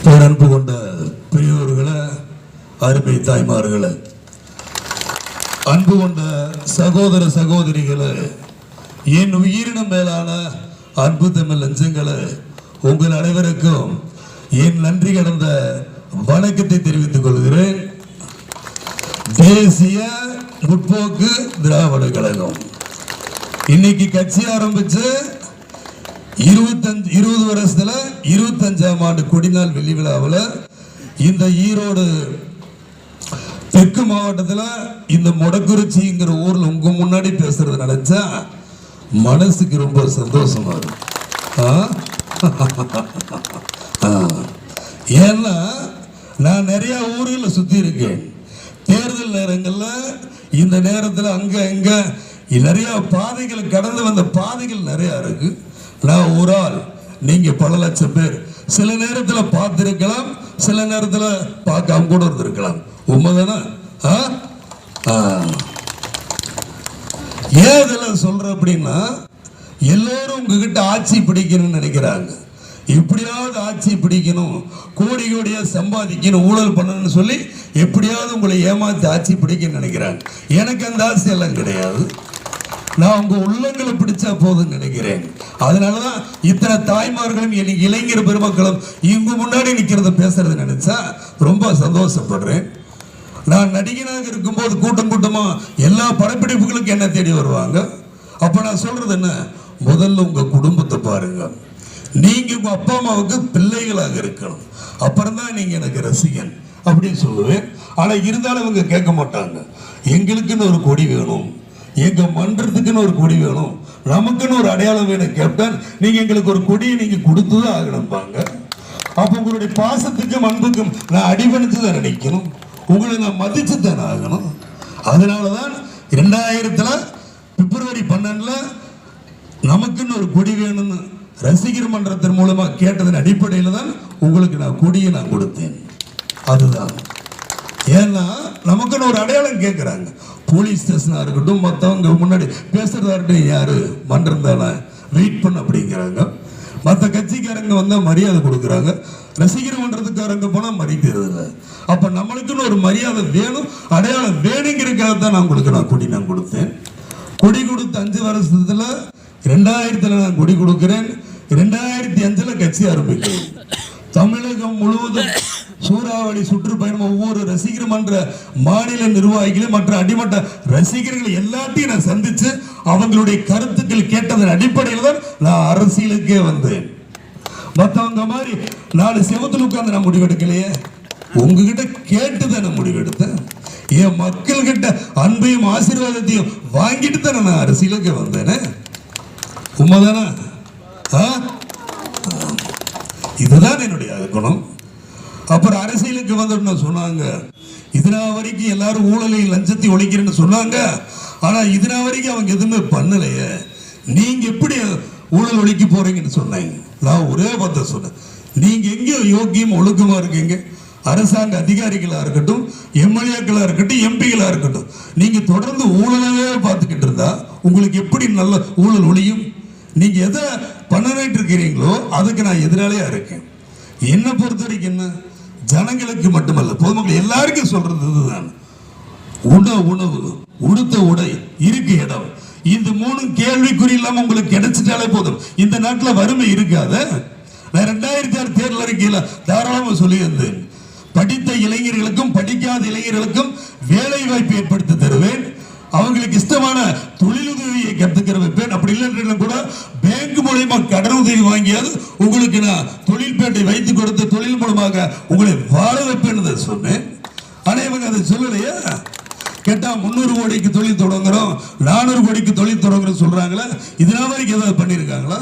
பேரன்பு கொண்ட பெரியோர்களே, அருமை தாய்மார்களே, அன்பு கொண்ட சகோதர சகோதரிகளே, என் உயிரினம் மேலான அன்பு தமிழ் லஞ்சங்களே, உங்கள் அனைவருக்கும் என் நன்றி கடந்த வணக்கத்தை தெரிவித்துக் கொள்கிறேன். தேசிய முற்போக்கு திராவிட கழகம் இன்னைக்கு கட்சி ஆரம்பிச்சு 20 வருஷத்துல 25ஆம் ஆண்டு கொடிநாள் வெள்ளி விழாவில் இந்த ஈரோடு தெற்கு மாவட்டத்தில் இந்த மொடக்குறிச்சிங்கிற ஊர்ல உங்க முன்னாடி பேசுறது நினைச்சா மனசுக்கு ரொம்ப சந்தோஷமா இருக்கும். ஏன்னா நான் நிறைய ஊர்களை சுத்தி இருக்கேன். தேர்தல் நேரங்களில் இந்த நேரத்தில் அங்க இங்க நிறைய பாதைகள் கடந்து வந்த பாதைகள் நிறைய இருக்கு. நான் ஒரு ஆள், நீங்க பல லட்சம் பேர் சில நேரத்தில் பார்த்திருக்கலாம், சில நேரத்தில் பார்க்காம கூட இருந்திருக்கலாம். உண்மைதானே? ஏன் இதெல்லாம் சொல்ற அப்படின்னா, எல்லாரும் உங்ககிட்ட ஆட்சி பிடிக்கணும்னு நினைக்கிறாங்க. எப்படியாவது ஆட்சி பிடிக்கணும், கோடி கோடியா சம்பாதிக்கணும், ஊழல் பண்ணணும்னு சொல்லி எப்படியாவது உங்களை ஏமாத்தி ஆட்சி பிடிக்கணும்னு நினைக்கிறாங்க. எனக்கு அந்த ஆசை எல்லாம் கிடையாது. நான் உங்க உள்ளங்களை பிடிச்சா போதும் நினைக்கிறேன். அதனாலதான் இத்தனை தாய்மார்களும் இளைஞர் பெருமக்களும் இவங்க முன்னாடி நிக்கிறத பேசுறது நினைச்சா ரொம்ப சந்தோஷப்படுறேன். நான் நடிகனாக இருக்கும்போது கூட்டம் கூட்டமா எல்லா படப்பிடிப்புகளுக்கும் என்ன தேடி வருவாங்க. அப்ப நான் சொல்றது என்ன, முதல்ல உங்க குடும்பத்தை பாருங்க. நீங்க உங்க அப்பா அம்மாவுக்கு பிள்ளைகளாக இருக்கணும், அப்புறம் தான் நீங்க எனக்கு ரசிகன் அப்படின்னு சொல்லுவேன். ஆனா இருந்தாலும் இவங்க கேட்க மாட்டாங்க. எங்களுக்குன்னு ஒரு கொடி வேணும், எங்க மன்றத்துக்குன்னு ஒரு கொடி வேணும், நமக்குன்னு ஒரு அடையாளம் வேணும். கேப்டன், நீங்க எங்களுக்கு ஒரு கொடியை நீங்க கொடுத்துதான் ஆகணும்பாங்க. அப்ப உங்களுடைய பாசத்துக்கும் அன்புக்கும் நான் அடிபணிச்சுதான் நினைக்கணும், உங்களை நான் மதிச்சு தானே ஆகணும். அதனாலதான் 2000 பிப்ரவரி 12 நமக்குன்னு ஒரு கொடி வேணும்னு ரசிகர் மன்றத்தின் மூலமா கேட்டதன் அடிப்படையில் தான் உங்களுக்கு நான் கொடியை நான் கொடுத்தேன். அதுதான். ஏன்னா நமக்குன்னு ஒரு அடையாளம் கேட்கிறாங்க. போலீஸ் ஸ்டேஷனா இருக்கட்டும், மற்றவங்க முன்னாடி பேசுறதா இருக்கட்டும், யாரு மன்றம் தானே, வெயிட் பண்ண அப்படிங்கிறாங்க. மற்ற கட்சிக்காரங்க வந்தா மரியாதை கொடுக்குறாங்க, ரசிகர் மன்றத்துக்காரங்க போனா மதிக்கிறது இல்லை. அப்ப நம்மளுக்குன்னு ஒரு மரியாதை வேணும், அடையாளம் வேணுங்கிறதுக்காக தான் நான் உங்களுக்கு நான் கொடி நான் கொடுத்தேன். கொடி கொடுத்த 5 வருஷத்துல 2000 நான் கொடி கொடுக்கிறேன். 2005 கட்சி ஆரம்பிக்கிறேன். தமிழகம் முழுவதும் சூறாவளி சுற்றுப்பயணம் ஒவ்வொரு ரசிகர் மன்ற மாநில நிர்வாகிகளும் மற்ற அடிமட்ட ரசிகர்கள் எல்லாத்தையும் நான் சந்திச்சு அவங்களுடைய கருத்துக்கள் கேட்டதன் அடிப்படையில் தான் நான் அரசியலுக்கே வந்தேன். மற்றவங்க மாதிரி 4 செவத்துல உட்கார்ந்து நான் முடிவெடுக்கலையே, உங்ககிட்ட கேட்டு தானே முடிவெடுத்தேன். என் மக்கள் கிட்ட அன்பையும் ஆசீர்வாதத்தையும் வாங்கிட்டு தானே நான் அரசியலுக்கு வந்தேனே. உண்மைதானே? இதுதான் என்னுடைய குணம். அப்புறம் அரசியலுக்கு வந்து சொன்னாங்க, இதனா வரைக்கும் எல்லாரும் ஊழலை லஞ்சத்தை ஒழிக்கிறேன்னு சொன்னாங்க. ஆனா இதனா வரைக்கும் அவங்க எதுவுமே பண்ணலையே, நீங்க எப்படி ஊழல் ஒழிக்க போறீங்கன்னு சொன்னாங்க. நான் ஒரே வார்த்தை சொன்னேன், நீங்க எங்க யோக்கியம் ஒழுக்கமா இருக்கீங்க? அரசாங்க அதிகாரிகளா இருக்கட்டும், எம்எல்ஏக்களா இருக்கட்டும், எம்பிகளா இருக்கட்டும், நீங்க தொடர்ந்து ஊழலாவே பார்த்துக்கிட்டு இருந்தா உங்களுக்கு எப்படி நல்ல ஊழல் ஒழியும்? நீங்க எதை பண்ணிட்டு இருக்கிறீங்களோ அதுக்கு நான் எதிராளியா இருக்கேன். என்ன பொறுத்த வரைக்கும் என்ன, ஜனங்களுக்கு மட்டுமல்ல, பொதுமக்கள் எல்லாருக்கும் சொல்றது இதுதான். உணவு, உடுத்த உடை, இருக்க இடம், இந்த 3 கேள்விக்குறி இல்லாம உங்களுக்கு கிடைச்சிட்டாலே போதும். இந்த நாட்டில் வறுமை இருக்காத. நான் 2006 தேர்தல் அறிக்கையில தாராளமா சொல்லியிருந்தேன், படித்த இளைஞர்களுக்கும் படிக்காத இளைஞர்களுக்கும் வேலை வாய்ப்பு ஏற்படுத்தி தருவேன், அவங்களுக்கு இஷ்டமான தொழிலுதவியை கற்றுக்கிற வைப்பேன். அப்படி இல்லை கூட பேங்க் மூலமா கடன் உதவி வாங்கியாவது உங்களுக்கு நான் தொழில்பேட்டை வைத்து கொடுத்த தொழில் மூலமாக உங்களை வாழ வைப்பேன் சொன்னேன். ஆனா இவங்க அதை சொல்லலையா? கேட்டா 300 கோடிக்கு தொழில் தொடங்குறோம், 400 கோடிக்கு தொழில் தொடங்குறோம் சொல்றாங்களா? இதனால வரைக்கும் ஏதாவது பண்ணிருக்காங்களா?